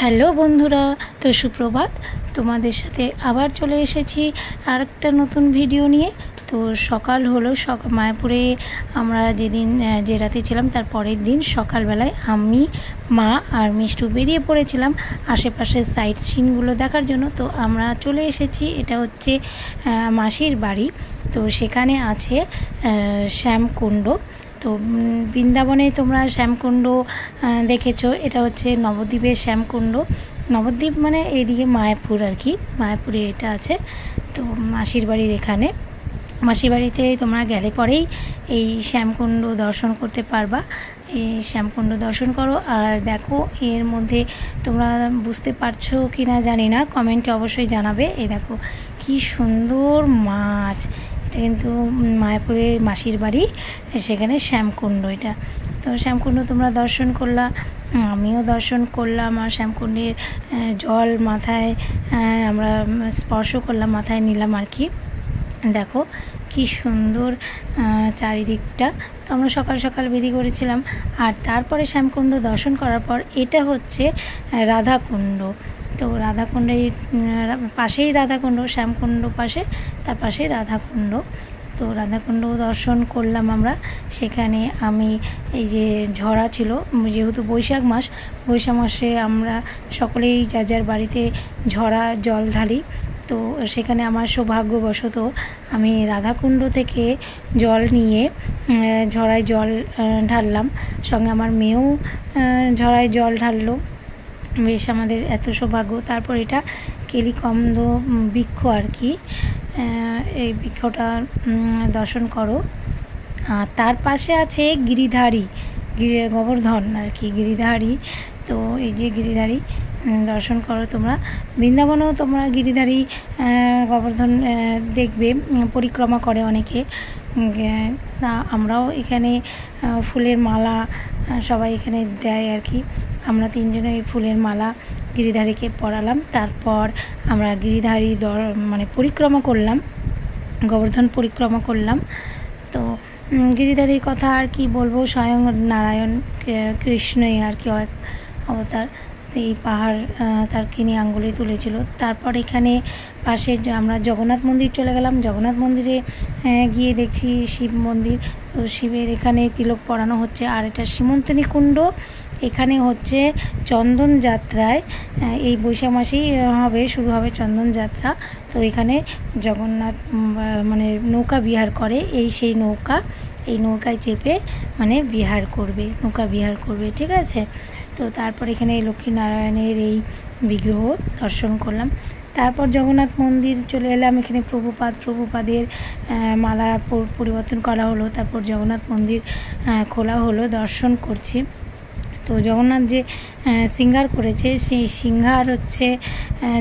Hello বন্ধুরা, তো সুপ্রভাত। তোমাদের সাথে আবার চলে এসেছি আরেকটা নতুন ভিডিও নিয়ে। তো সকাল হলো, মায়াপুরে আমরা যেদিন যে রাতে ছিলাম তার পরের দিন সকালবেলায় আমি, মা আর মিষ্টু বেরিয়ে পড়েছিলাম আশেপাশের সাইট সিনগুলো দেখার জন্য। তো আমরা চলে এসেছি, এটা হচ্ছে মাসির বাড়ি। তো সেখানে আছে শ্যামকুণ্ড। তো বৃন্দাবনে তোমরা শ্যামকুণ্ড দেখেছো, এটা হচ্ছে নবদ্বীপের শ্যামকুণ্ড। নবদ্বীপ মানে এইদিকে মায়াপুর আর কি, মায়াপুরে এটা আছে। তো মাসির বাড়ির এখানে, মাসির বাড়িতে তোমরা গেলে পরেই এই শ্যামকুণ্ড দর্শন করতে পারবা। এই শ্যামকুণ্ড দর্শন করো আর দেখো, এর মধ্যে তোমরা বুঝতে পারছো কি না জানি না, কমেন্টে অবশ্যই জানাবে। এই দেখো কি সুন্দর মাছ, এটা কিন্তু মায়াপুরের মাসির বাড়ি, সেখানে শ্যামকুণ্ড এটা। তো শ্যামকুণ্ড তোমরা দর্শন করলা, আমিও দর্শন করলাম। আর শ্যামকুণ্ডের জল মাথায় আমরা স্পর্শ করলাম, মাথায় নিলাম আর কি। দেখো কি সুন্দর চারিদিকটা। তো আমরা সকাল সকাল বেরিয়ে পড়েছিলাম। আর তারপরে শ্যামকুণ্ড দর্শন করার পর এটা হচ্ছে রাধাকুণ্ড। তো রাধাকুণ্ডের পাশেই রাধাকুণ্ড, শ্যামকুণ্ড পাশে, তার পাশে রাধাকুণ্ড। তো রাধাকুণ্ড দর্শন করলাম আমরা। সেখানে আমি এই যে ঝরা ছিল, যেহেতু বৈশাখ মাসে আমরা সকলেই যার যার বাড়িতে ঝরা জল ঢালি। তো সেখানে আমার সৌভাগ্যবশত আমি রাধাকুণ্ড থেকে জল নিয়ে ঝরায় জল ঢাললাম, সঙ্গে আমার মেয়েও ঝরায় জল ঢাললো। বেশ আমাদের এত সৌভাগ্য। তারপর এটা কেলিকন্দ বৃক্ষ আর কি, এই বৃক্ষটা দর্শন করো। আর তার পাশে আছে গিরিধারী, গোবর্ধন আর কি, গিরিধারী। তো এই যে গিরিধারী দর্শন করো তোমরা। বৃন্দাবনেও তোমরা গিরিধারী গোবর্ধন দেখবে, পরিক্রমা করে অনেকে। আমরাও এখানে ফুলের মালা সবাই এখানে দেয় আর কি। আমরা তিনজনে এই ফুলের মালা গিরিধারীকে পরালাম। তারপর আমরা গিরিধারী মানে পরিক্রমা করলাম, গোবর্ধন পরিক্রমা করলাম। তো গিরিধারীর কথা আর কি বলবো, স্বয়ং নারায়ণ কৃষ্ণই আর কি অবতার। এই পাহাড় তার কিনে আঙ্গুলে তুলেছিল। তারপর এখানে পাশে আমরা জগন্নাথ মন্দির চলে গেলাম। জগন্নাথ মন্দিরে গিয়ে দেখছি শিব মন্দির। তো শিবের এখানে তিলক পরানো হচ্ছে। আর এটা সীমন্তনী কুণ্ড, এখানে হচ্ছে চন্দন যাত্রায় এই বৈশাখ মাসেই শুরু হবে চন্দন যাত্রা। তো এখানে জগন্নাথ মানে নৌকা বিহার করে, সেই নৌকা, এই নৌকায় চেপে মানে নৌকা বিহার করবে, ঠিক আছে। তো তারপর এখানে লক্ষ্মীনারায়ণের এই বিগ্রহ দর্শন করলাম। তারপর জগন্নাথ মন্দির চলে এলাম। এখানে প্রভুপাদের মালা পরিবর্তন করা হলো। তারপর জগন্নাথ মন্দির খোলা হলো, দর্শন করছি। তো জগন্নাথ যে সিঙ্গার করেছে, সেই সিঙ্গার হচ্ছে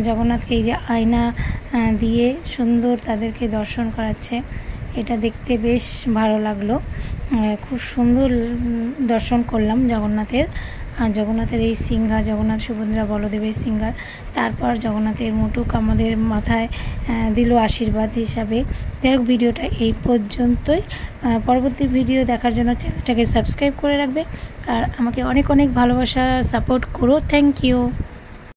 জগন্নাথকে এই যে আয়না দিয়ে সুন্দর তাদেরকে দর্শন করাচ্ছে। এটা দেখতে বেশ ভালো লাগলো, খুব সুন্দর দর্শন করলাম জগন্নাথের। জগন্নাথের এই সিঙ্গার, জগন্নাথ সুভদ্রা বলদেবের সিঙ্গার। তারপর জগন্নাথের মুটুক আমাদের মাথায় দিল আশীর্বাদ হিসাবে। যাই হোক, ভিডিওটা এই পর্যন্তই। পরবর্তী ভিডিও দেখার জন্য চ্যানেলটাকে সাবস্ক্রাইব করে রাখবে আর আমাকে অনেক অনেক ভালোবাসা, সাপোর্ট করো। Thank you.